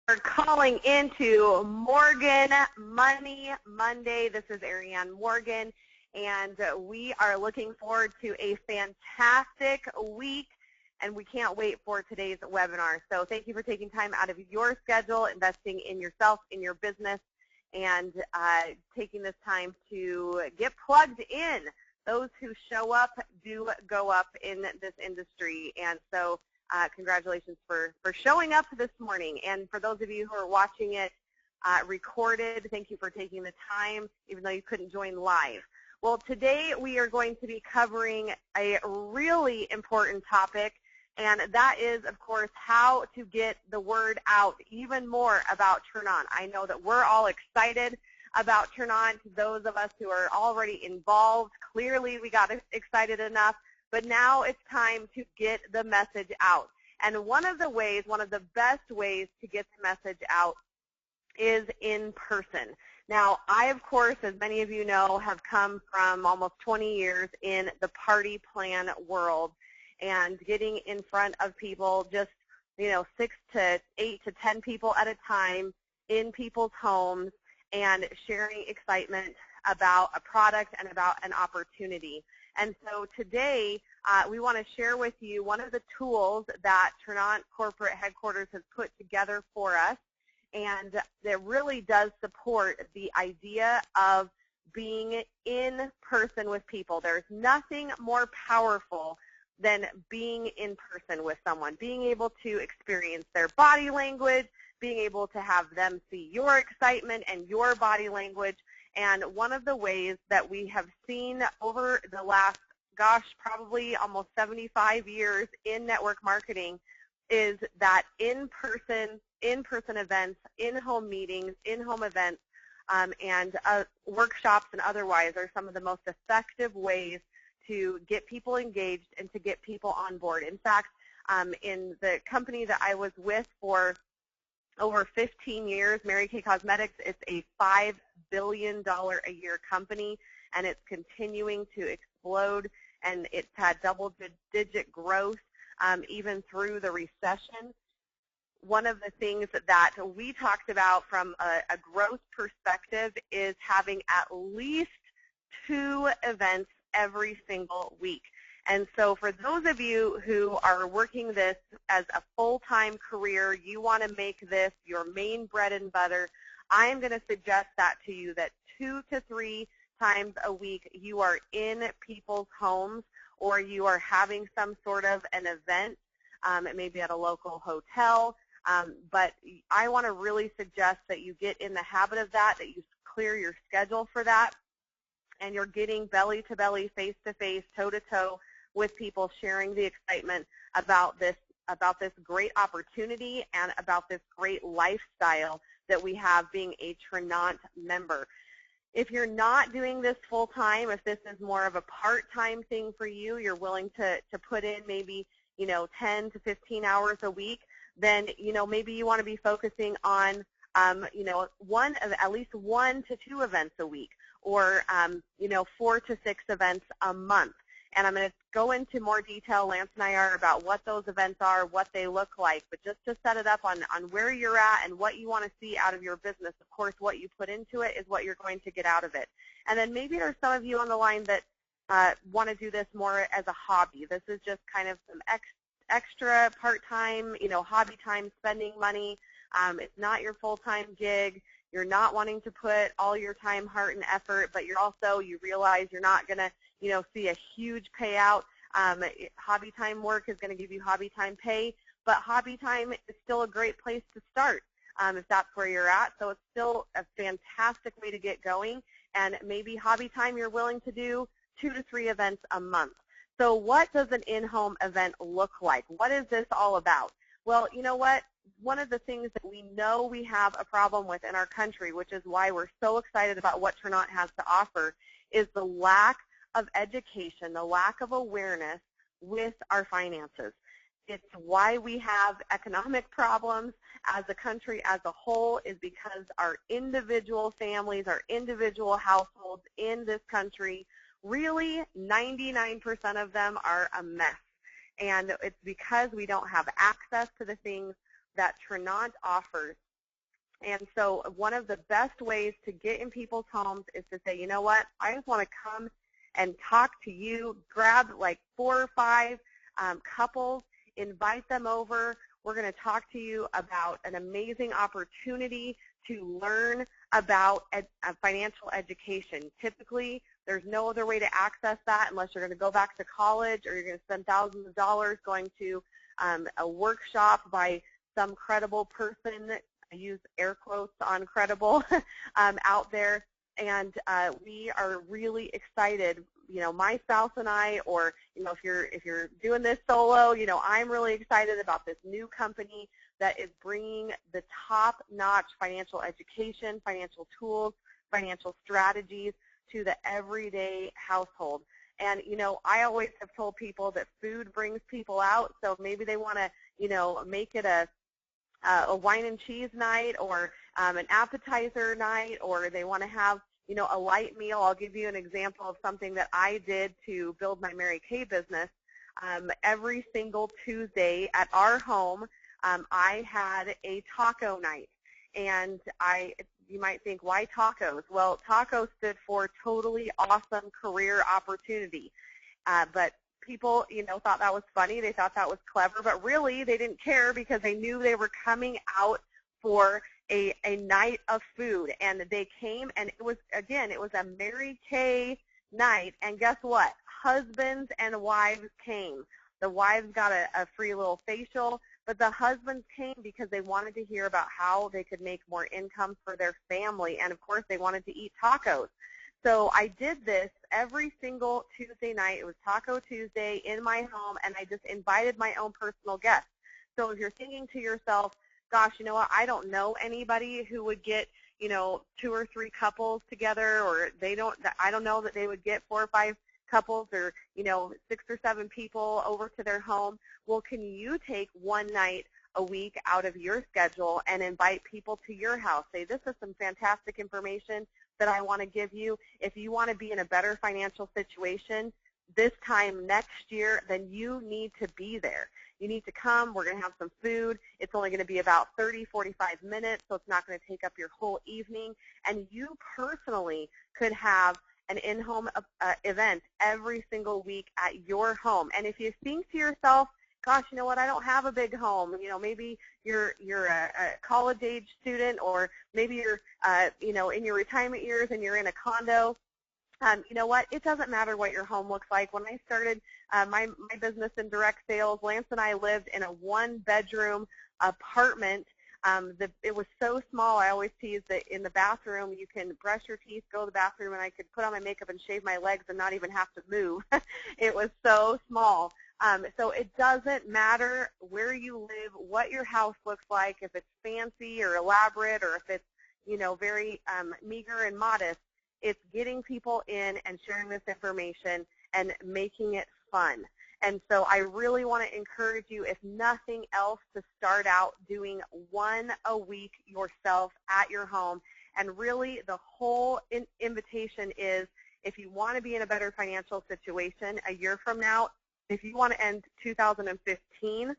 We're calling into Morgan Money Monday. This is Arianne Morgan, and we are looking forward to a fantastic week, and we can't wait for today's webinar. So thank you for taking time out of your schedule, investing in yourself, in your business, and taking this time to get plugged in. Those who show up do go up in this industry, and so congratulations for showing up this morning. And for those of you who are watching it recorded, thank you for taking the time, even though you couldn't join live. Well, today we are going to be covering a really important topic, and that is, of course, how to get the word out even more about Tranont. I know that we're all excited about Tranont. Those of us who are already involved, clearly we got excited enough. But now it's time to get the message out. And one of the best ways to get the message out is in person. Now, I, of course, as many of you know, have come from almost 20 years in the party plan world, and getting in front of people, just 6 to 8 to 10 people at a time in people's homes, and sharing excitement about a product and about an opportunity. And so today we want to share with you one of the tools that Tranont Corporate Headquarters has put together for us, and that really does support the idea of being in person with people. There's nothing more powerful than being in person with someone, being able to experience their body language, being able to have them see your excitement and your body language. And one of the ways that we have seen over the last, probably almost 75 years in network marketing is that in-person events, in-home meetings, in-home events, and workshops and otherwise are some of the most effective ways to get people engaged and to get people on board. In fact, in the company that I was with for over 15 years, Mary Kay Cosmetics, it's a $5 billion a year company, and it's continuing to explode, and it's had double-digit growth even through the recession. One of the things that we talked about from a growth perspective is having at least 2 events every single week. And so for those of you who are working this as a full-time career, you want to make this your main bread and butter, I am going to suggest that to you, that 2 to 3 times a week you are in people's homes, or you are having some sort of an event. It may be at a local hotel, but I want to really suggest that you get in the habit of that you clear your schedule for that, and you're getting belly-to-belly, face-to-face, toe-to-toe with people, sharing the excitement about this great opportunity and about this great lifestyle that we have being a Tranont member. If you're not doing this full-time, if this is more of a part-time thing for you, you're willing to put in maybe 10 to 15 hours a week, then maybe you want to be focusing on at least 1 to 2 events a week, or 4 to 6 events a month. And I'm going to go into more detail, Lance and I are, about what those events are, what they look like. But just to set it up on where you're at and what you want to see out of your business, of course, what you put into it is what you're going to get out of it. And then maybe there's some of you on the line that want to do this more as a hobby. This is just kind of some extra part-time, hobby time, spending money. It's not your full-time gig. You're not wanting to put all your time, heart, and effort, but you realize you're not going to see a huge payout. Hobby time work is going to give you hobby time pay, but hobby time is still a great place to start if that's where you're at. So it's still a fantastic way to get going, and maybe hobby time you're willing to do 2 to 3 events a month. So what does an in-home event look like? What is this all about? Well, you know what? One of the things that we know we have a problem with in our country, which is why we're so excited about what Tranont has to offer, is the lack of education, the lack of awareness with our finances. It's why we have economic problems as a country as a whole, is because our individual families, our individual households in this country, really 99% of them are a mess. And it's because we don't have access to the things that Tranont offers And so one of the best ways to get in people's homes is to say, you know what, I just want to come and talk to you, grab like 4 or 5 couples, invite them over. We're going to talk to you about an amazing opportunity to learn about financial education. Typically, there's no other way to access that unless you're going to go back to college or you're going to spend thousands of dollars going to a workshop by some credible person. I use air quotes on credible out there. And we are really excited, you know, my spouse and I, or, you know, if you're doing this solo, you know, I'm really excited about this new company that is bringing the top-notch financial education, financial tools, financial strategies to the everyday household. And, you know, I always have told people that food brings people out, so maybe they want to, you know, make it a wine and cheese night or an appetizer night, or they want to have, you know, a light meal. I'll give you an example of something that I did to build my Mary Kay business. Every single Tuesday at our home, I had a taco night. And you might think, why tacos? Well, taco stood for totally awesome career opportunity. But people, you know, thought that was funny. They thought that was clever, but really they didn't care because they knew they were coming out for a night of food. And they came, and it was, again, it was a Mary Kay night. And guess what? Husbands and wives came. The wives got a free little facial, but the husbands came because they wanted to hear about how they could make more income for their family. And, of course, they wanted to eat tacos. So I did this every single Tuesday night. It was Taco Tuesday in my home, and I just invited my own personal guests. So if you're thinking to yourself, gosh, you know what, I don't know anybody who would get, you know, 2 or 3 couples together, or I don't know that they would get 4 or 5 couples or, you know, 6 or 7 people over to their home. Well, can you take one night a week out of your schedule and invite people to your house? Say, this is some fantastic information that I want to give you. If you want to be in a better financial situation this time next year, then you need to be there. You need to come. We're going to have some food. It's only going to be about 30, 45 minutes, so it's not going to take up your whole evening. And you personally could have an in-home event every single week at your home. And if you think to yourself, gosh, you know what, I don't have a big home. You know, maybe you're a college-age student, or maybe you're, you know, in your retirement years and you're in a condo. You know what, it doesn't matter what your home looks like. When I started my business in direct sales, Lance and I lived in a 1-bedroom apartment. It was so small, I always tease that in the bathroom you can brush your teeth, go to the bathroom, and I could put on my makeup and shave my legs and not even have to move. It was so small. So it doesn't matter where you live, what your house looks like, if it's fancy or elaborate, or if it's, you know, very meager and modest. It's getting people in and sharing this information and making it fun. And so I really want to encourage you, if nothing else, to start out doing 1 a week yourself at your home. And really the whole invitation is, if you want to be in a better financial situation a year from now, if you want to end 2015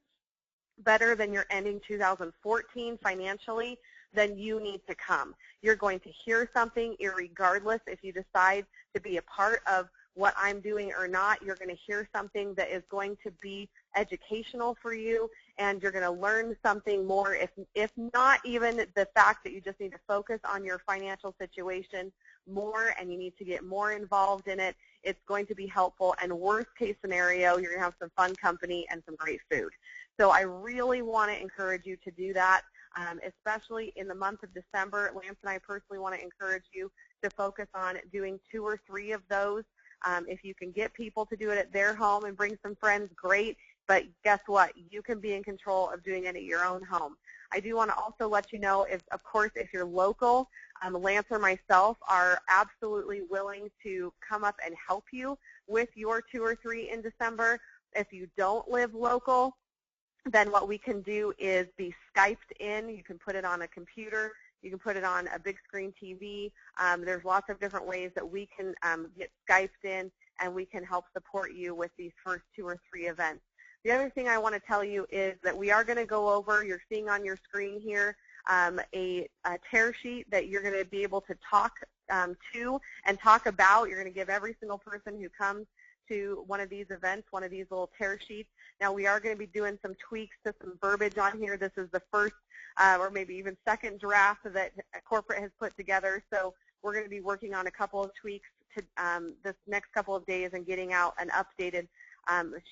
better than you're ending 2014 financially, then you need to come. You're going to hear something, irregardless if you decide to be a part of what I'm doing or not. You're going to hear something that is going to be educational for you, and you're going to learn something more, if not even the fact that you just need to focus on your financial situation more and you need to get more involved in it. It's going to be helpful, and worst case scenario, you're going to have some fun company and some great food. So I really want to encourage you to do that. Especially in the month of December. Lance and I personally want to encourage you to focus on doing 2 or 3 of those. If you can get people to do it at their home and bring some friends, great. But guess what? You can be in control of doing it at your own home. I do want to also let you know, of course, if you're local, Lance or myself are absolutely willing to come up and help you with your 2 or 3 in December. If you don't live local, then what we can do is be Skyped in. You can put it on a computer. You can put it on a big screen TV. There's lots of different ways that we can get Skyped in, and we can help support you with these first 2 or 3 events. The other thing I want to tell you is that we are going to go over, you're seeing on your screen here, a tear sheet that you're going to be able to talk to and talk about. You're going to give every single person who comes to one of these events one of these little tear sheets. Now, we are going to be doing some tweaks to some verbiage on here. This is the first or maybe even second draft that corporate has put together. So we're going to be working on a couple of tweaks to this next couple of days and getting out an updated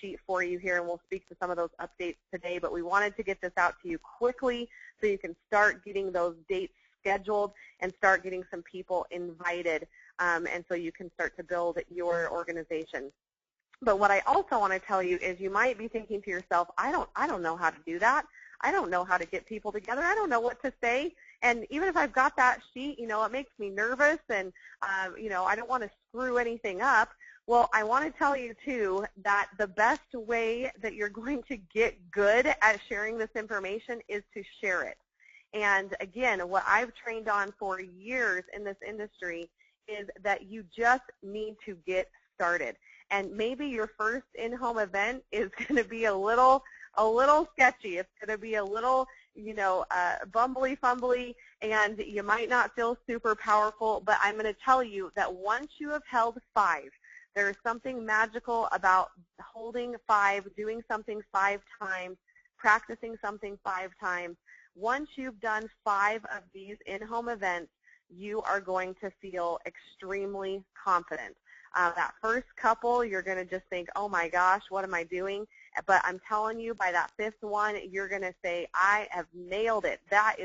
sheet for you here, and we'll speak to some of those updates today. But we wanted to get this out to you quickly so you can start getting those dates scheduled and start getting some people invited, and so you can start to build your organization. But what I also want to tell you is you might be thinking to yourself, I don't know how to do that. I don't know how to get people together. I don't know what to say. And even if I've got that sheet, it makes me nervous, and I don't want to screw anything up. Well, I want to tell you, too, that the best way that you're going to get good at sharing this information is to share it. And, again, what I've trained on for years in this industry is that you just need to get started. And maybe your first in-home event is going to be a little sketchy. It's going to be a little, bumbly-fumbly, and you might not feel super powerful. But I'm going to tell you that once you have held 5, there is something magical about holding 5, doing something 5 times, practicing something 5 times. Once you've done 5 of these in-home events, you are going to feel extremely confident. That first couple, you're going to just think, oh my gosh, what am I doing? But I'm telling you, by that 5th one, you're going to say, I have nailed it. That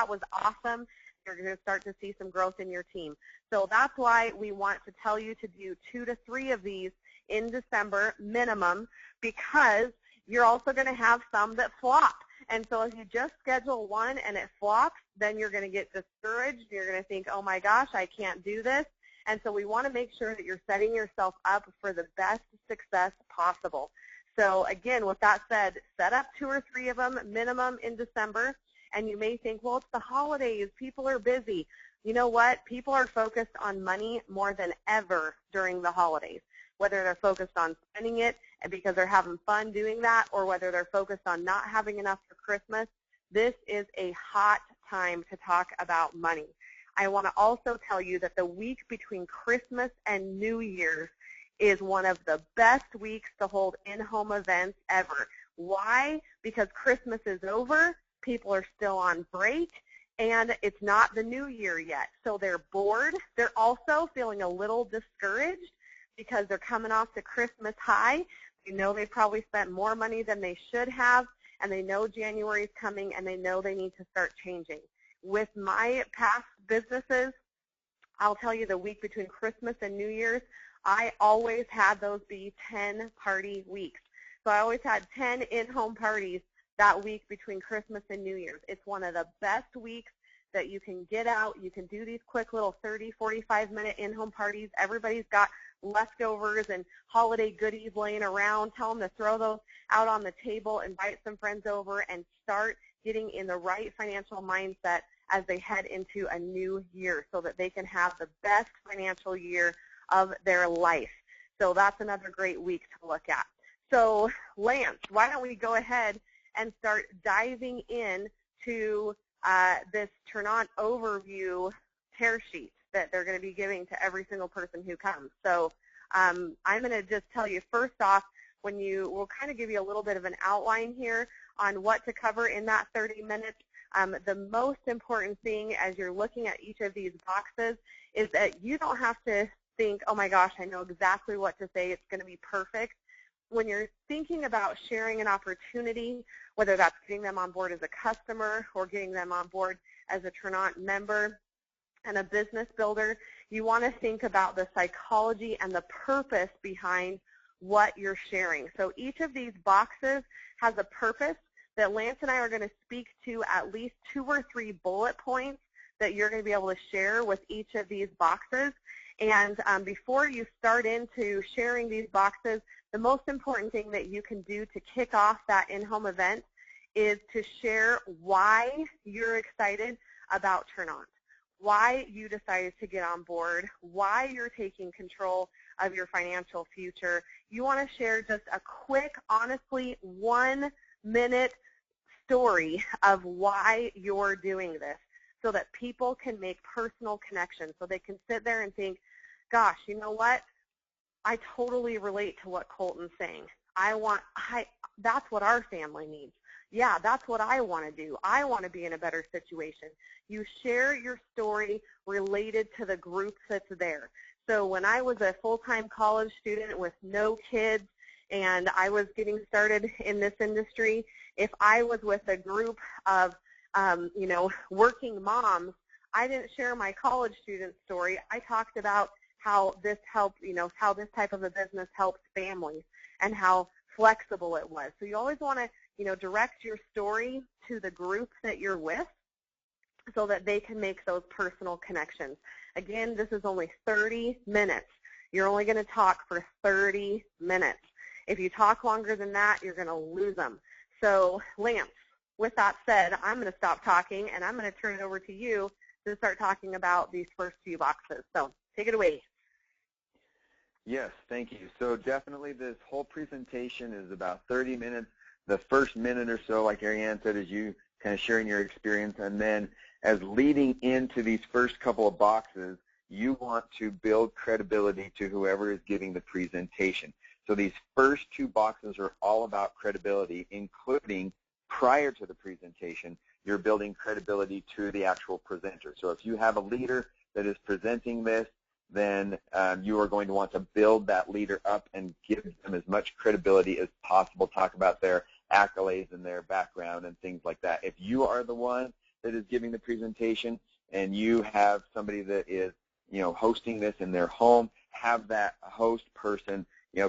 was awesome. You're going to start to see some growth in your team. So that's why we want to tell you to do 2 to 3 of these in December minimum, because you're also going to have some that flop. And so if you just schedule one and it flops, then you're going to get discouraged. You're going to think, oh my gosh, I can't do this. And so we want to make sure that you're setting yourself up for the best success possible. So again, with that said, set up 2 or 3 of them minimum in December. And you may think, well, it's the holidays. People are busy. You know what? People are focused on money more than ever during the holidays, whether they're focused on spending it because they're having fun doing that, or whether they're focused on not having enough for Christmas. This is a hot time to talk about money. I want to also tell you that the week between Christmas and New Year's is one of the best weeks to hold in-home events ever. Why? Because Christmas is over, people are still on break, and it's not the new year yet. So they're bored. They're also feeling a little discouraged because they're coming off the Christmas high. They know they probably spent more money than they should have, and they know January is coming, and they know they need to start changing. With my past businesses, I'll tell you the week between Christmas and New Year's, I always had those be 10-party weeks. So I always had 10 in-home parties that week between Christmas and New Year's. It's one of the best weeks that you can get out. You can do these quick little 30, 45-minute in-home parties. Everybody's got leftovers and holiday goodies laying around. Tell them to throw those out on the table, invite some friends over, and start getting in the right financial mindset as they head into a new year so that they can have the best financial year of their life. So that's another great week to look at. So Lance, why don't we go ahead and start diving in to this Tranont overview tear sheet that they're going to be giving to every single person who comes. So I'm going to just tell you first off, we'll kind of give you a little bit of an outline here on what to cover in that 30 minutes. The most important thing as you're looking at each of these boxes is that you don't have to think, oh my gosh, I know exactly what to say. It's going to be perfect. When you're thinking about sharing an opportunity, whether that's getting them on board as a customer or getting them on board as a Tranont member and a business builder, you want to think about the psychology and the purpose behind what you're sharing. So each of these boxes has a purpose that Lance and I are going to speak to at least 2 or 3 bullet points that you're going to be able to share with each of these boxes. And before you start into sharing these boxes, the most important thing that you can do to kick off that in-home event is to share why you're excited about Tranont, why you decided to get on board, why you're taking control of your financial future. You want to share just a quick, honestly, 1-minute story of why you're doing this so that people can make personal connections, so they can sit there and think, gosh, you know what? I totally relate to what Colton's saying. That's what our family needs. Yeah, that's what I want to do. I want to be in a better situation. You share your story related to the group that's there. So when I was a full-time college student with no kids and I was getting started in this industry, if I was with a group of, working moms, I didn't share my college student story. I talked about how this helped, how this type of a business helps families and how flexible it was. So you always want to, direct your story to the group that you're with so that they can make those personal connections. Again, this is only 30 minutes. You're only going to talk for 30 minutes. If you talk longer than that, you're going to lose them. So, Lance, with that said, I'm going to stop talking, and I'm going to turn it over to you to start talking about these first few boxes. So, take it away. Yes, thank you. So definitely this whole presentation is about 30 minutes. The first minute or so, like Arianne said, is you kind of sharing your experience, and then as leading into these first couple of boxes, you want to build credibility to whoever is giving the presentation. So these first two boxes are all about credibility, including prior to the presentation, you're building credibility to the actual presenter. So if you have a leader that is presenting this, then you are going to want to build that leader up and give them as much credibility as possible, talk about their accolades and their background and things like that. If you are the one that is giving the presentation and you have somebody that is, hosting this in their home, have that host person,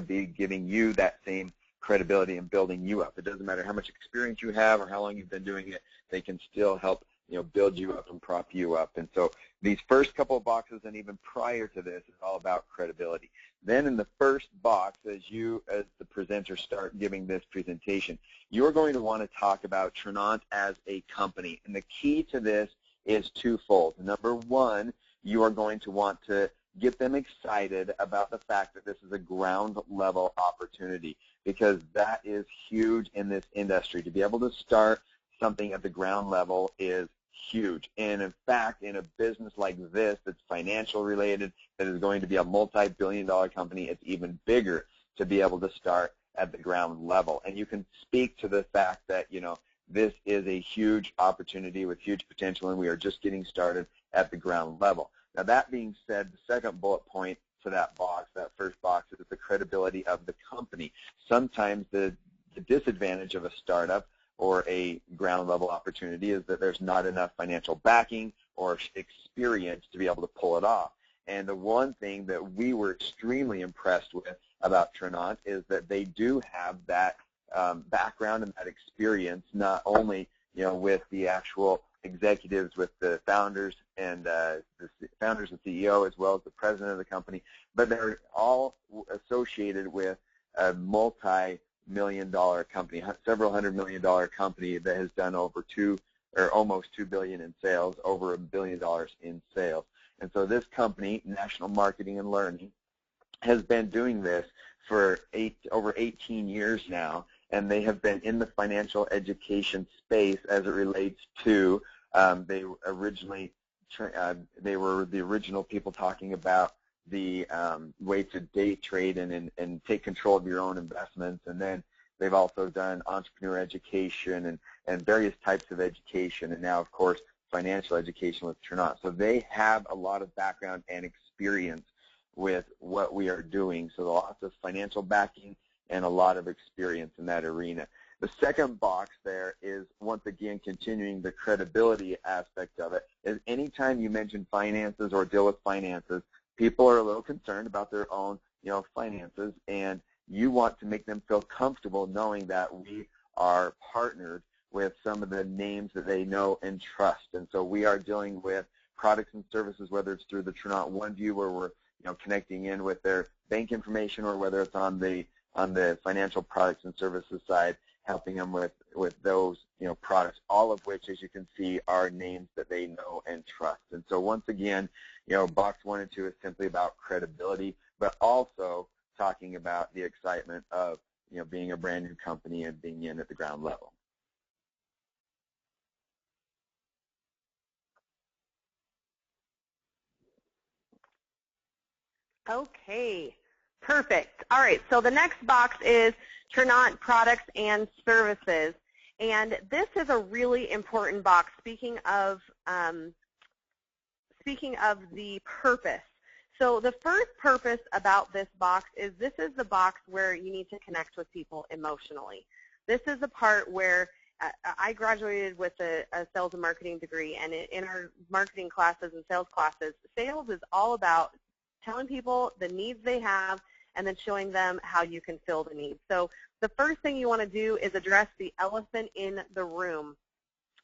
be giving you that same credibility and building you up. It doesn't matter how much experience you have or how long you've been doing it, they can still help build you up and prop you up. And so these first couple of boxes and even prior to this is all about credibility. Then in the first box, as the presenter start giving this presentation, you're going to want to talk about Tranont as a company. And the key to this is twofold. Number one, you are going to want to get them excited about the fact that this is a ground level opportunity, because that is huge in this industry. To be able to start something at the ground level is huge. And in fact, in a business like this that's financial related, that is going to be a multi-billion-dollar company, it's even bigger to be able to start at the ground level. And you can speak to the fact that, this is a huge opportunity with huge potential, and we are just getting started at the ground level. Now, that being said, the second bullet point to that box, that first box, is the credibility of the company. Sometimes the disadvantage of a startup or a ground level opportunity is that there's not enough financial backing or experience to be able to pull it off. And the one thing that we were extremely impressed with about Tranont is that they do have that background and that experience, not only with the actual executives, with the founders and the founders and CEO, as well as the president of the company, but they're all associated with a multi-million-dollar company, several $100 million company that has done over almost $2 billion in sales, over $1 billion in sales. And so this company, National Marketing and Learning, has been doing this for over 18 years now, and they have been in the financial education space as it relates to, they were the original people talking about the way to day trade and take control of your own investments. And then they've also done entrepreneur education and various types of education, and now, of course, financial education with Tranont. So they have a lot of background and experience with what we are doing. So lots of financial backing and a lot of experience in that arena. The second box there is, once again, continuing the credibility aspect of it, is anytime you mention finances or deal with finances, people are a little concerned about their own, finances, and you want to make them feel comfortable knowing that we are partnered with some of the names that they know and trust. And so we are dealing with products and services, whether it's through the Tranont OneView, where we're connecting in with their bank information, or whether it's on the financial products and services side, helping them with those products, all of which, as you can see, are names that they know and trust. And so once again, box 1 and 2 is simply about credibility, but also talking about the excitement of being a brand new company and being in at the ground level. Okay, perfect. All right, so the next box is Tranont products and services. And this is a really important box, speaking of the purpose. So the first purpose about this box is this is the box where you need to connect with people emotionally. This is the part where I graduated with a sales and marketing degree, and in our marketing classes and sales classes, sales is all about telling people the needs they have and then showing them how you can fill the needs. So the first thing you want to do is address the elephant in the room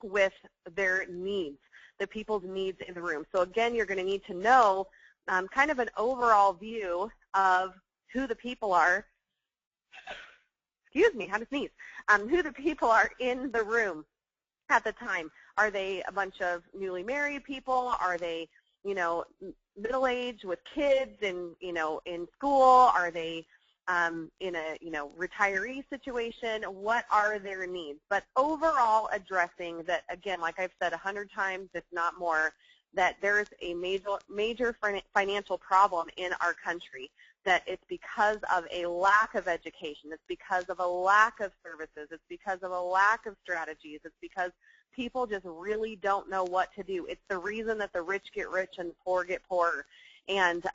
with their needs, the people's needs in the room. So again, you're going to need to know kind of an overall view of who the people are, excuse me, how to sneeze, who the people are in the room at the time. Are they a bunch of newly married people? Are they, middle-aged with kids and, in school? Are they in a, retiree situation? What are their needs? But overall addressing that, again, like I've said 100 times, if not more, that there is a major financial problem in our country, that it's because of a lack of education, it's because of a lack of services, it's because of a lack of strategies, it's because people just really don't know what to do. It's the reason that the rich get rich and the poor get poorer. And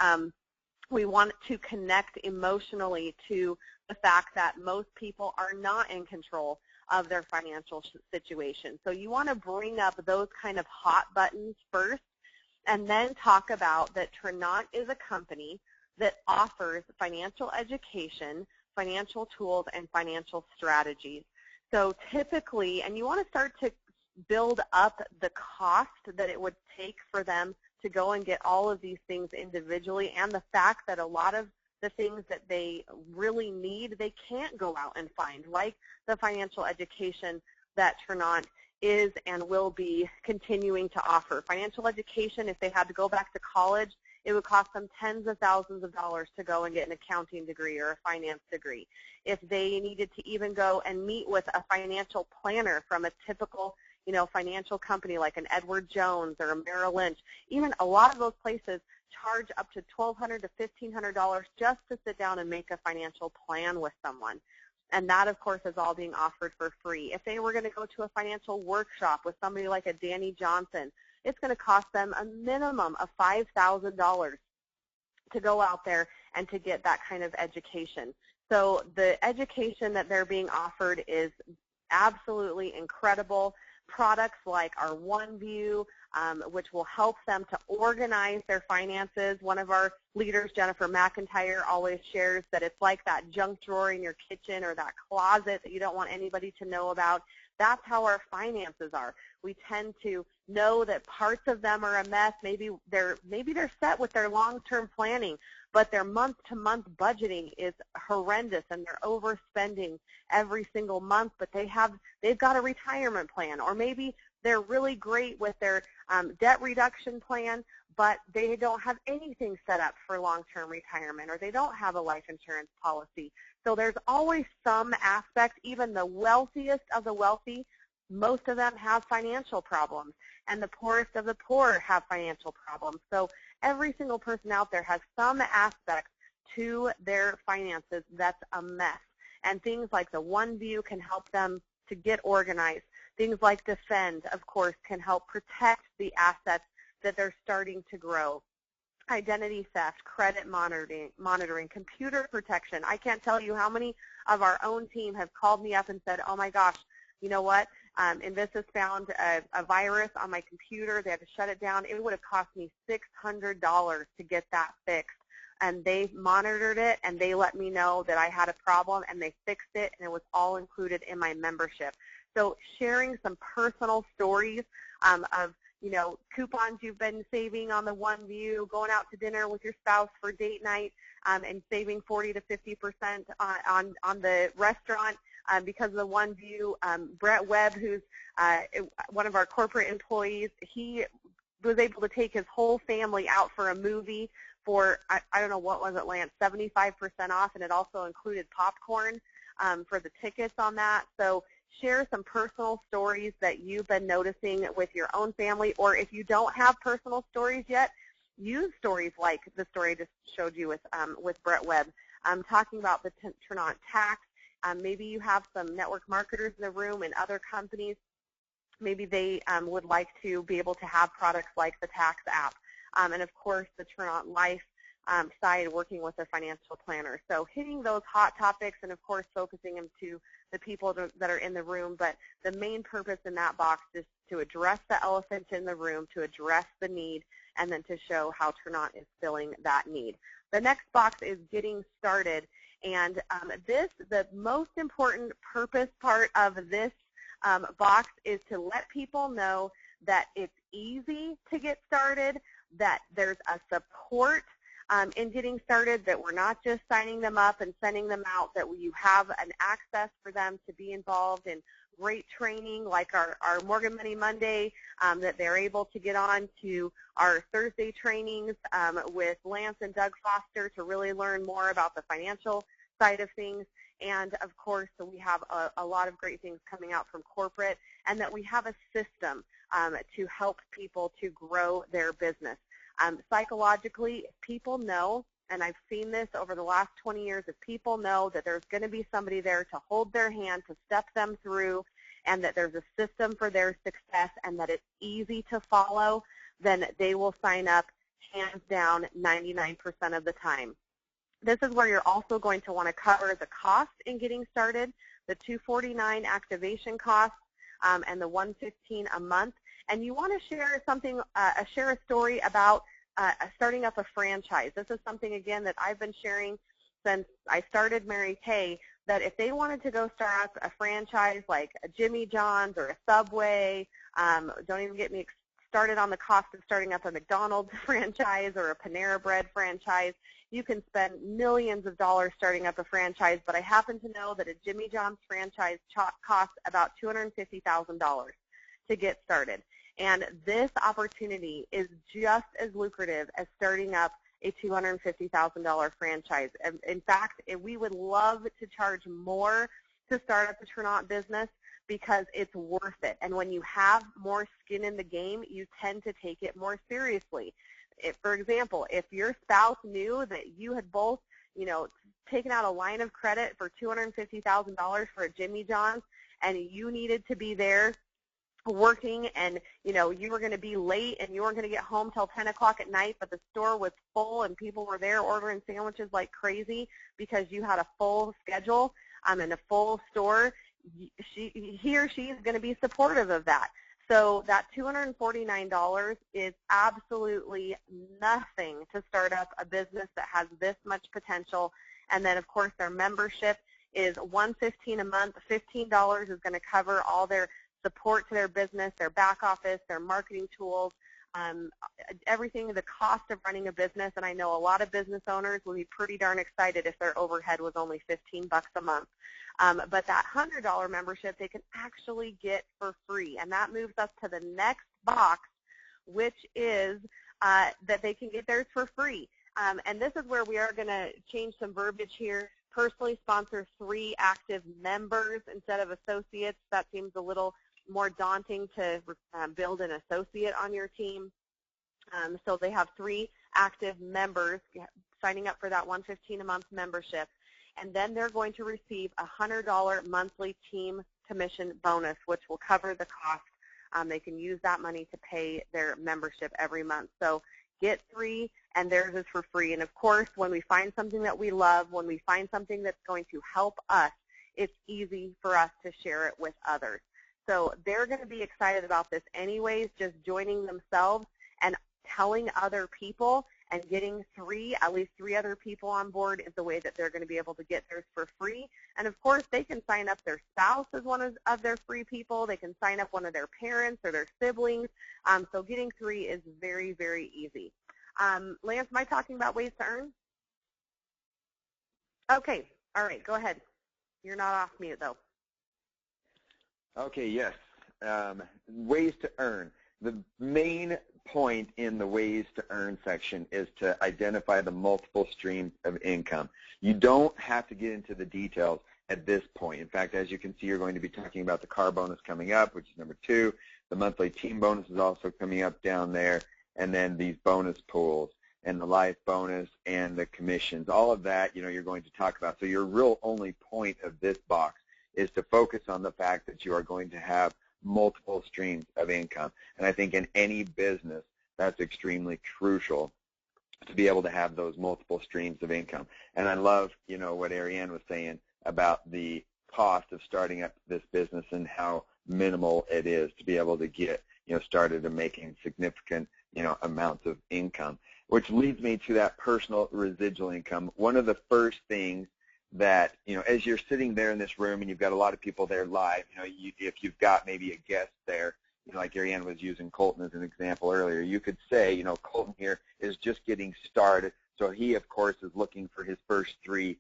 we want to connect emotionally to the fact that most people are not in control of their financial situation. So you want to bring up those kind of hot buttons first, and then talk about that Tranont is a company that offers financial education, financial tools, and financial strategies. So typically, and you want to start to build up the cost that it would take for them to go and get all of these things individually, and the fact that a lot of the things that they really need, they can't go out and find, like the financial education that Tranont is and will be continuing to offer. Financial education, if they had to go back to college, it would cost them tens of thousands of dollars to go and get an accounting degree or a finance degree. If they needed to even go and meet with a financial planner from a typical financial company like an Edward Jones or a Merrill Lynch, even a lot of those places charge up to $1,200 to $1,500 just to sit down and make a financial plan with someone. And that, of course, is all being offered for free. If they were going to go to a financial workshop with somebody like a Danny Johnson, it's going to cost them a minimum of $5,000 to go out there and to get that kind of education. So the education that they're being offered is absolutely incredible. Products like our OneView, which will help them to organize their finances. One of our leaders, Jennifer McIntyre, always shares that it's like that junk drawer in your kitchen or that closet that you don't want anybody to know about. That's how our finances are. We tend to know that parts of them are a mess. Maybe they're set with their long-term planning, but their month-to-month budgeting is horrendous, and they're overspending every single month. But they've got a retirement plan, or maybe they're really great with their debt reduction plan, but they don't have anything set up for long-term retirement, or they don't have a life insurance policy. So there's always some aspect. Even the wealthiest of the wealthy, most of them have financial problems, and the poorest of the poor have financial problems. So every single person out there has some aspect to their finances that's a mess. And things like the OneView can help them to get organized. Things like Defend, of course, can help protect the assets that they're starting to grow. Identity theft, credit monitoring, computer protection. I can't tell you how many of our own team have called me up and said, oh my gosh, you know what, Invisys found a virus on my computer. They had to shut it down. It would have cost me $600 to get that fixed. And they monitored it, and they let me know that I had a problem, and they fixed it, and it was all included in my membership. So sharing some personal stories of coupons you've been saving on the OneView, going out to dinner with your spouse for date night, and saving 40 to 50% on the restaurant because of the OneView. Brett Webb, who's one of our corporate employees, he was able to take his whole family out for a movie for, I don't know, what was it, Lance, 75% off, and it also included popcorn for the tickets on that. So share some personal stories that you've been noticing with your own family, or if you don't have personal stories yet, use stories like the story I just showed you with Brett Webb, talking about the Tranont tax. Maybe you have some network marketers in the room and other companies. Maybe they would like to be able to have products like the tax app. And of course, the Tranont Life side, working with a financial planner. So hitting those hot topics and, of course, focusing them to the people that are in the room. But the main purpose in that box is to address the elephant in the room, to address the need, and then to show how Tranont is filling that need. The next box is getting started. And the most important purpose part of this box is to let people know that it's easy to get started, that there's a support in getting started, that we're not just signing them up and sending them out, that you have an access for them to be involved in great training like our Morgan Money Monday, that they're able to get on to our Thursday trainings with Lance and Doug Foster to really learn more about the financial side of things. And, of course, we have a lot of great things coming out from corporate, and that we have a system to help people to grow their business. Psychologically, if people know, and I've seen this over the last 20 years, if people know that there's going to be somebody there to hold their hand, to step them through, and that there's a system for their success and that it's easy to follow, then they will sign up hands down 99% of the time. This is where you're also going to want to cover the cost in getting started, the $249 activation cost and the $115 a month. And you want to share something, share a story about starting up a franchise. This is something, again, that I've been sharing since I started Mary Kay, that if they wanted to go start up a franchise like a Jimmy John's or a Subway, don't even get me started on the cost of starting up a McDonald's franchise or a Panera Bread franchise. You can spend millions of dollars starting up a franchise, but I happen to know that a Jimmy John's franchise costs about $250,000 to get started. And this opportunity is just as lucrative as starting up a $250,000 franchise. In fact, we would love to charge more to start up a Tranont business because it's worth it. And when you have more skin in the game, you tend to take it more seriously. For example, if your spouse knew that you had both, taken out a line of credit for $250,000 for a Jimmy John's, and you needed to be there working, and you were going to be late and you weren't going to get home till 10 o'clock at night, but the store was full and people were there ordering sandwiches like crazy because you had a full schedule and a full store, he or she is going to be supportive of that. So that $249 is absolutely nothing to start up a business that has this much potential. And then, of course, their membership is $115 a month. $15 is going to cover all their support to their business, their back office, their marketing tools, everything, the cost of running a business. And I know a lot of business owners will be pretty darn excited if their overhead was only $15 a month. But that $100 membership they can actually get for free. And that moves us to the next box, which is that they can get theirs for free. And this is where we are going to change some verbiage here. Personally sponsor 3 active members instead of associates. That seems a little more daunting to build an associate on your team. So they have 3 active members signing up for that $115 a month membership. And then they're going to receive a $100 monthly team commission bonus, which will cover the cost. They can use that money to pay their membership every month. So get 3, and theirs is for free. And, of course, when we find something that we love, when we find something that's going to help us, it's easy for us to share it with others. So they're going to be excited about this anyways. Just joining themselves and telling other people and getting at least 3 other people on board is the way that they're going to be able to get theirs for free. And, of course, they can sign up their spouse as one of their free people. They can sign up one of their parents or their siblings. So getting 3 is very, very easy. Lance, am I talking about ways to earn? Okay. All right. Go ahead. You're not off mute, though. Okay, yes. Ways to earn. The main point in the ways to earn section is to identify the multiple streams of income. You don't have to get into the details at this point. In fact, as you can see, you're going to be talking about the car bonus coming up, which is number 2. The monthly team bonus is also coming up down there. and then these bonus pools and the life bonus and the commissions, all of that, you're going to talk about. So your real only point of this box is to focus on the fact that you are going to have multiple streams of income. And I think in any business, that's extremely crucial to be able to have those multiple streams of income. And I love, what Arianne was saying about the cost of starting up this business and how minimal it is to be able to get, started and making significant, amounts of income, which leads me to that personal residual income. One of the first things that, as you're sitting there in this room and you've got a lot of people there live, if you've got maybe a guest there, like Arianne was using Colton as an example earlier, you could say, Colton here is just getting started, so he, of course, is looking for his first 3,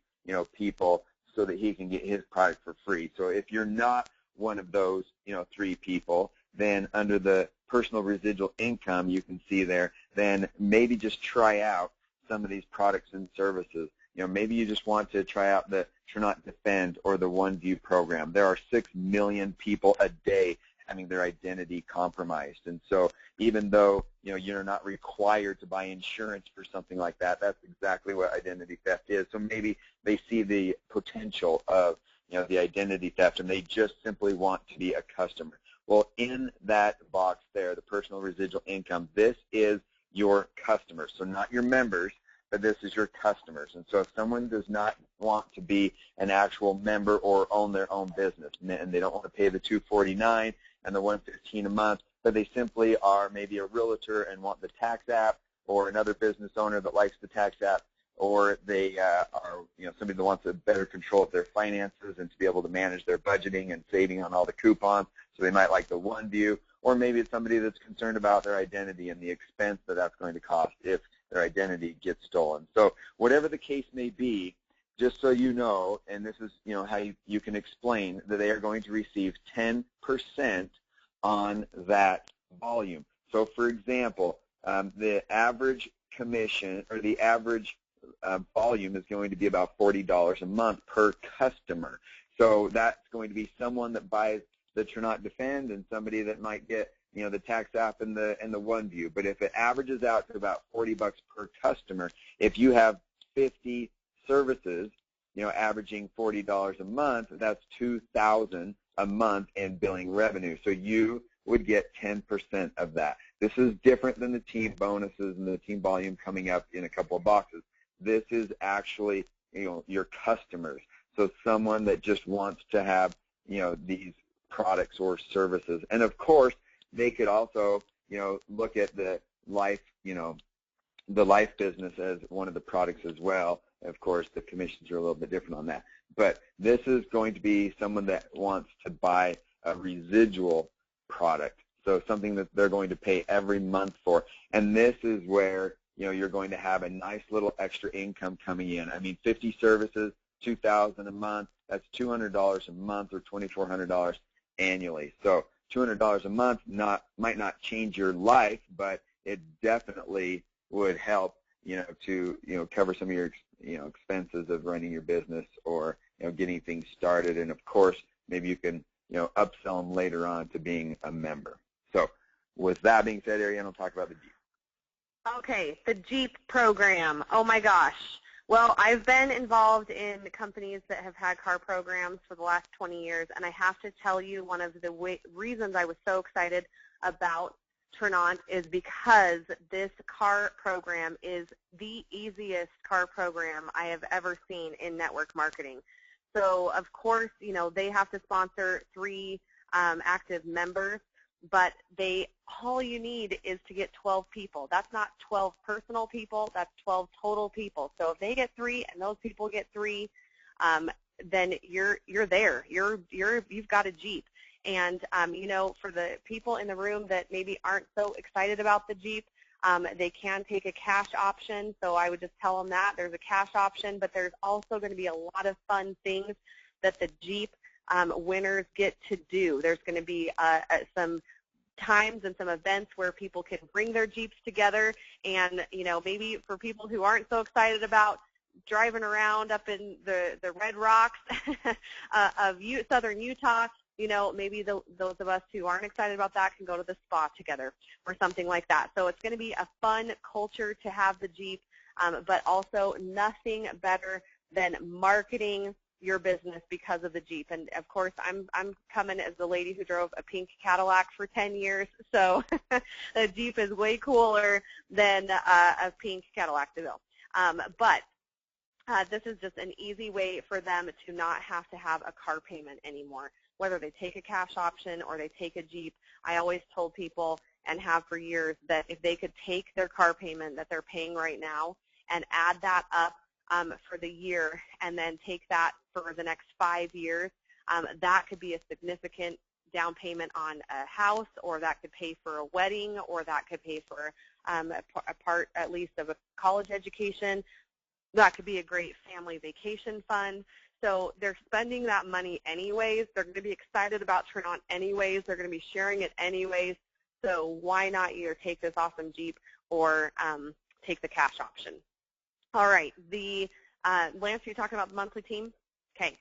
people so that he can get his product for free. So if you're not one of those, 3 people, then under the personal residual income, you can see there, then maybe just try out some of these products and services. Maybe you just want to try out the Tranont Defend or the OneView program. There are 6 million people a day having their identity compromised. And so even though, you're not required to buy insurance for something like that, that's exactly what identity theft is. So maybe they see the potential of, the identity theft, and they just simply want to be a customer. Well, in that box there, the personal residual income, this is your customers. So not your members, but this is your customers. And so if someone does not want to be an actual member or own their own business, and they don't want to pay the $249 and the $115 a month, but they simply are maybe a realtor and want the tax app, or another business owner that likes the tax app, or they are somebody that wants a better control of their finances and to be able to manage their budgeting and saving on all the coupons, so they might like the OneView, or maybe it's somebody that's concerned about their identity and the expense that that's going to cost if their identity gets stolen. So whatever the case may be, just so you know, and this is how you can explain that they are going to receive 10% on that volume. So for example, the average commission or the average volume is going to be about $40 a month per customer. So that's going to be someone that buys the Tranont Defend and somebody that might get the tax app and the OneView. But if it averages out to about $40 per customer, if you have 50 services, averaging $40 a month, that's $2,000 a month in billing revenue. So you would get 10% of that. This is different than the team bonuses and the team volume coming up in a couple of boxes. This is actually, your customers. So someone that just wants to have, these products or services. And of course, they could also, look at the life, the life business as one of the products as well. Of course, the commissions are a little bit different on that. But this is going to be someone that wants to buy a residual product, so something that they're going to pay every month for. And this is where, you're going to have a nice little extra income coming in. I mean, 50 services, $2,000 a month, that's $200 a month or $2,400 annually. So $200 a month might not change your life, but it definitely would help, to cover some of your expenses of running your business or getting things started. And of course, maybe you can upsell them later on to being a member. So with that being said, Arianne will talk about the Jeep. Okay, the Jeep program. Oh my gosh. Well, I've been involved in companies that have had car programs for the last 20 years, and I have to tell you, one of the reasons I was so excited about Tranont is because this car program is the easiest car program I have ever seen in network marketing. So, of course, they have to sponsor 3 active members, but all you need is to get 12 people. That's not 12 personal people, that's 12 total people. So if they get 3 and those people get 3, then you're there. You've got a Jeep. And for the people in the room that maybe aren't so excited about the Jeep, they can take a cash option. So I would just tell them that there's a cash option, but there's also going to be a lot of fun things that the Jeep winners get to do. There's going to be some times and some events where people can bring their Jeeps together, and maybe for people who aren't so excited about driving around up in the red rocks of southern Utah, you know, maybe those of us who aren't excited about that can go to the spa together or something like that. So it's going to be a fun culture to have the Jeep, but also nothing better than marketing your business because of the Jeep. And of course, I'm coming as the lady who drove a pink Cadillac for 10 years, so the Jeep is way cooler than a pink Cadillac DeVille. But this is just an easy way for them to not have to have a car payment anymore. Whether they take a cash option or they take a Jeep, I always told people, and have for years, that if they could take their car payment that they're paying right now and add that up for the year and then take that for the next 5 years, that could be a significant down payment on a house, or that could pay for a wedding, or that could pay for a part at least of a college education. That could be a great family vacation fund. So they're spending that money anyways. They're going to be excited about Tranont anyways. They're going to be sharing it anyways. So why not either take this awesome Jeep or take the cash option? All right. Lance, you're talking about the monthly team? Okay.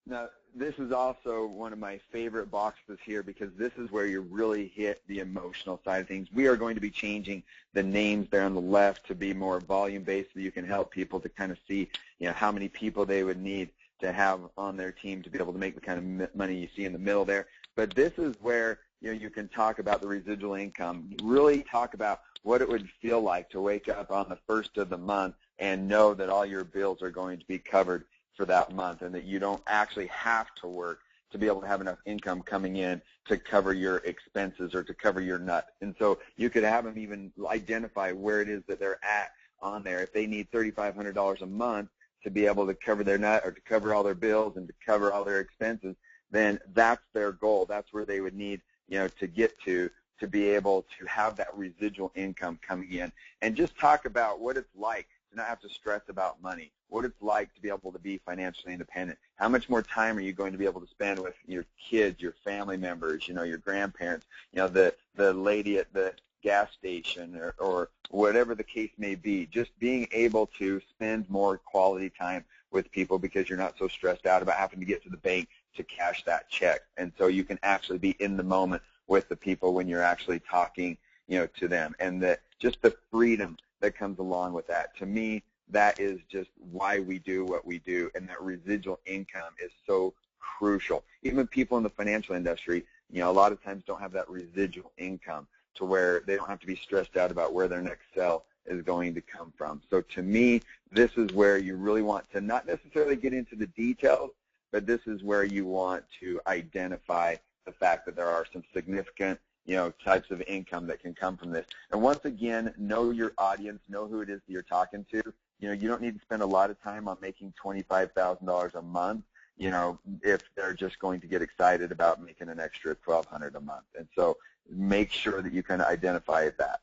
Now, this is also one of my favorite boxes here, because this is where you really hit the emotional side of things. We are going to be changing the names there on the left to be more volume-based, so you can help people to kind of see, you know, how many people they would need to have on their team to be able to make the kind of money you see in the middle there. But this is where, you know, you can talk about the residual income, really talk about what it would feel like to wake up on the first of the month and know that all your bills are going to be covered for that month, and that you don't actually have to work to be able to have enough income coming in to cover your expenses or to cover your nut. And so you could have them even identify where it is that they're at on there. If they need $3,500 a month to be able to cover their nut or to cover all their bills and to cover all their expenses, then that's their goal. That's where they would need, you know, to get to be able to have that residual income coming in. And just talk about what it's like to not have to stress about money, what it's like to be able to be financially independent. How much more time are you going to be able to spend with your kids, your family members, you know, your grandparents, you know, the lady at the gas station, or whatever the case may be. Just being able to spend more quality time with people because you're not so stressed out about having to get to the bank to cash that check. And so you can actually be in the moment with the people when you're actually talking, you know, to them. And just the freedom that comes along with that. To me, that is just why we do what we do, and that residual income is so crucial. Even people in the financial industry, you know, a lot of times don't have that residual income to where they don't have to be stressed out about where their next sale is going to come from. So to me, this is where you really want to not necessarily get into the details, but this is where you want to identify the fact that there are some significant, you know, types of income that can come from this. And once again, know your audience, know who it is that you're talking to. You know, you don't need to spend a lot of time on making $25,000 a month, you know, if they're just going to get excited about making an extra $1,200 a month. And so make sure that you can identify that.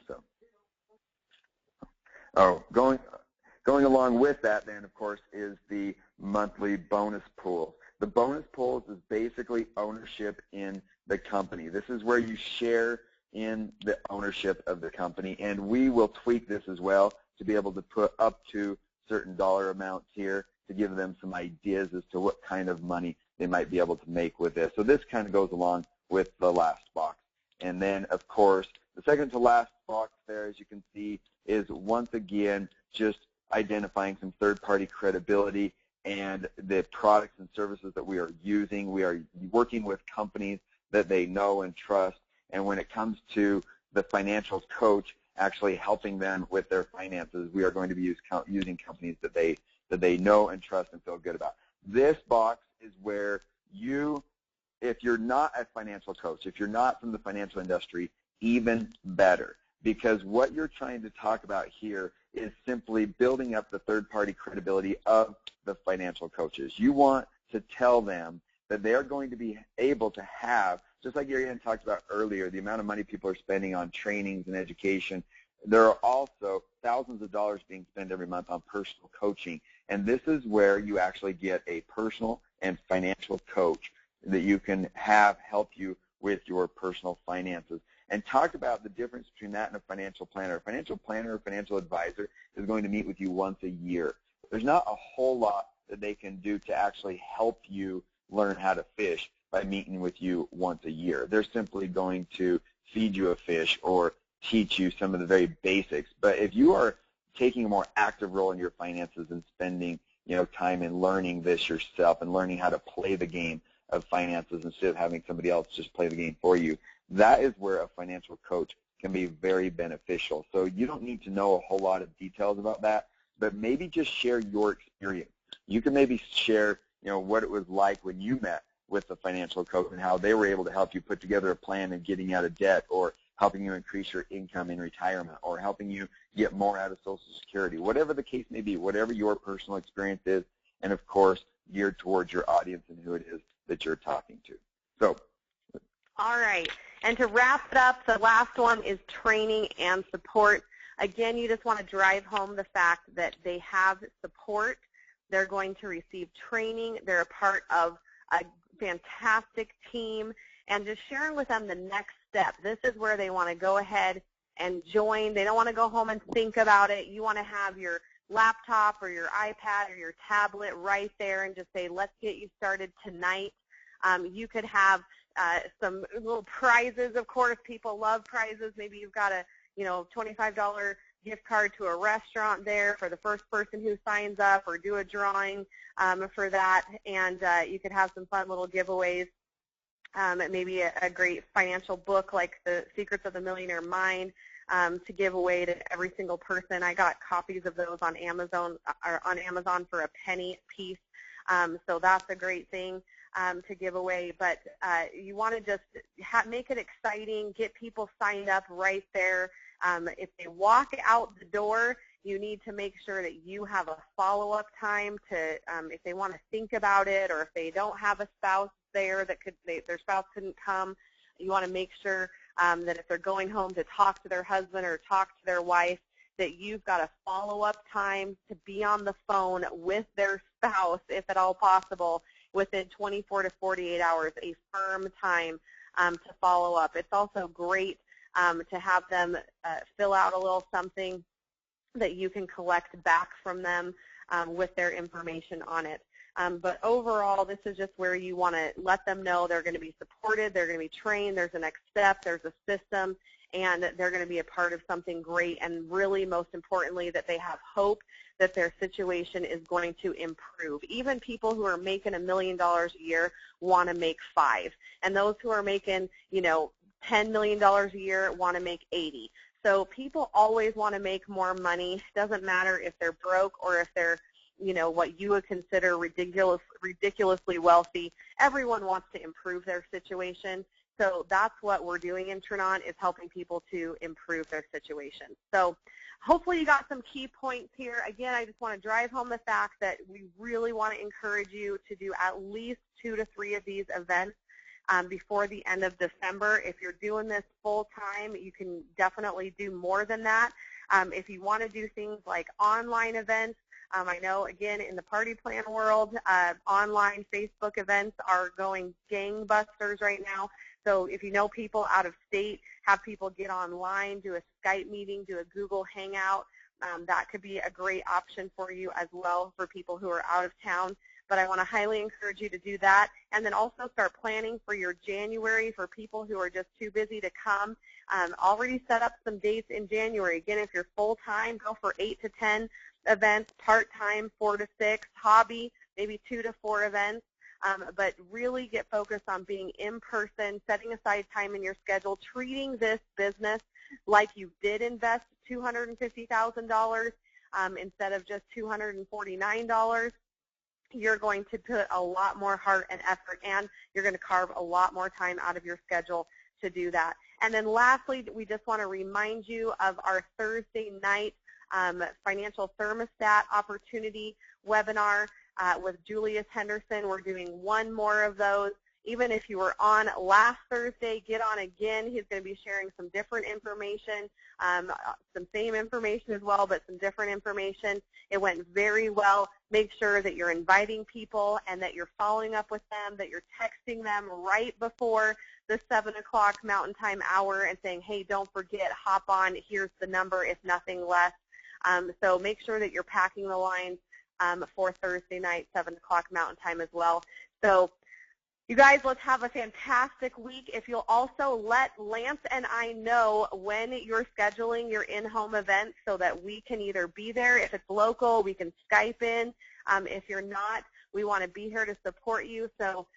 So, going along with that then, of course, is the monthly bonus pools. The bonus pools is basically ownership in the company. This is where you share in the ownership of the company, and we will tweak this as well to be able to put up to certain dollar amounts here to give them some ideas as to what kind of money they might be able to make with this. So this kind of goes along with the last box. And then, of course, the second to last box there, as you can see, is once again just identifying some third-party credibility and the products and services that we are using. We are working with companies that they know and trust, and when it comes to the financial coach actually helping them with their finances, we are going to be using companies that they know and trust and feel good about. This box is where you, if you're not a financial coach, if you're not from the financial industry, even better, because what you're trying to talk about here is simply building up the third-party credibility of the financial coaches. You want to tell them that they are going to be able to have, just like Arianne talked about earlier, the amount of money people are spending on trainings and education. There are also thousands of dollars being spent every month on personal coaching, and this is where you actually get a personal and financial coach that you can have help you with your personal finances. And talk about the difference between that and a financial planner. A financial planner or financial advisor is going to meet with you once a year. There's not a whole lot that they can do to actually help you learn how to fish by meeting with you once a year. They're simply going to feed you a fish or teach you some of the very basics. But if you are taking a more active role in your finances and spending time in learning this yourself and learning how to play the game of finances instead of having somebody else just play the game for you, that is where a financial coach can be very beneficial. So you don't need to know a whole lot of details about that, but maybe just share your experience. You can maybe share what it was like when you met with a financial coach and how they were able to help you put together a plan in getting out of debt, or helping you increase your income in retirement, or helping you get more out of Social Security, whatever the case may be, whatever your personal experience is, and of course geared towards your audience and who it is that you're talking to. So, all right, and to wrap it up, the last one is training and support. Again, you just want to drive home the fact that they have support. They're going to receive training. They're a part of a fantastic team, and just sharing with them the next step. This is where they want to go ahead and join. They don't want to go home and think about it. You want to have your laptop or your iPad or your tablet right there and just say, let's get you started tonight. You could have some little prizes. Of course, people love prizes. Maybe you've got a $25 gift card to a restaurant there for the first person who signs up, or do a drawing for that, and you could have some fun little giveaways. Maybe a great financial book like The Secrets of the Millionaire Mind to give away to every single person. I got copies of those on Amazon for a penny a piece, so that's a great thing to give away. But you want to just make it exciting, get people signed up right there. If they walk out the door, you need to make sure that you have a follow-up time to, if they want to think about it, or if they don't have a spouse there that their spouse couldn't come, you want to make sure that if they're going home to talk to their husband or talk to their wife, that you've got a follow-up time to be on the phone with their spouse, if at all possible, within 24 to 48 hours, a firm time to follow up. It's also great to have them fill out a little something that you can collect back from them with their information on it. But overall, this is just where you want to let them know they're going to be supported, they're going to be trained, there's a next step, there's a system, and they're going to be a part of something great, and really, most importantly, that they have hope that their situation is going to improve. Even people who are making $1 million a year want to make $5 million, and those who are making, $10 million a year want to make $80 million. So people always want to make more money. It doesn't matter if they're broke or if they're, what you would consider ridiculously wealthy. Everyone wants to improve their situation. So that's what we're doing in Tranont, is helping people to improve their situation. So hopefully you got some key points here. Again, I just want to drive home the fact that we really want to encourage you to do at least 2 to 3 of these events before the end of December. If you're doing this full time, you can definitely do more than that. If you want to do things like online events, I know, again, in the party plan world, online Facebook events are going gangbusters right now. So if you know people out of state, have people get online, do a Skype meeting, do a Google Hangout. That could be a great option for you as well for people who are out of town. But I want to highly encourage you to do that, and then also start planning for your January for people who are just too busy to come. Already set up some dates in January. Again, if you're full-time, go for 8 to 10 events, part-time 4 to 6, hobby, maybe 2 to 4 events. But really get focused on being in person, setting aside time in your schedule, treating this business like you did invest $250,000 instead of just $249. You're going to put a lot more heart and effort, and you're going to carve a lot more time out of your schedule to do that. And then lastly, we just want to remind you of our Thursday night financial thermostat opportunity webinar with Julius Henderson. We're doing one more of those. Even if you were on last Thursday, get on again. He's going to be sharing some different information, some same information as well, but some different information. It went very well. Make sure that you're inviting people and that you're following up with them, that you're texting them right before the 7 o'clock Mountain Time hour and saying, hey, don't forget, hop on, here's the number, if nothing less. So make sure that you're packing the lines for Thursday night, 7 o'clock Mountain Time as well. So You guys, let's have a fantastic week. If you'll also let Lance and I know when you're scheduling your in-home events so that we can either be there. If it's local, we can Skype in. If you're not, we want to be here to support you. So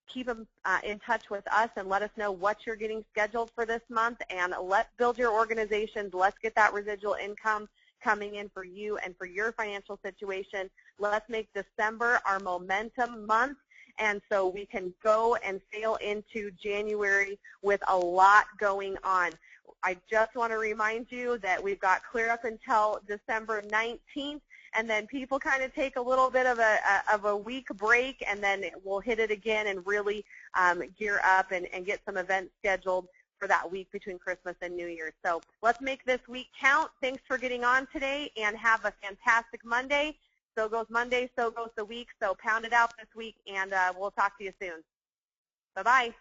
keep them in touch with us and let us know what you're getting scheduled for this month. And let's build your organizations. Let's get that residual income coming in for you and for your financial situation. Let's make December our momentum month. And so we can go and sail into January with a lot going on. I just want to remind you that we've got clear up until December 19th, and then people kind of take a little bit of a week break, and then we'll hit it again and really gear up and get some events scheduled for that week between Christmas and New Year's. So let's make this week count. Thanks for getting on today, and have a fantastic Monday. So goes Monday, so goes the week. So pound it out this week, and we'll talk to you soon. Bye-bye.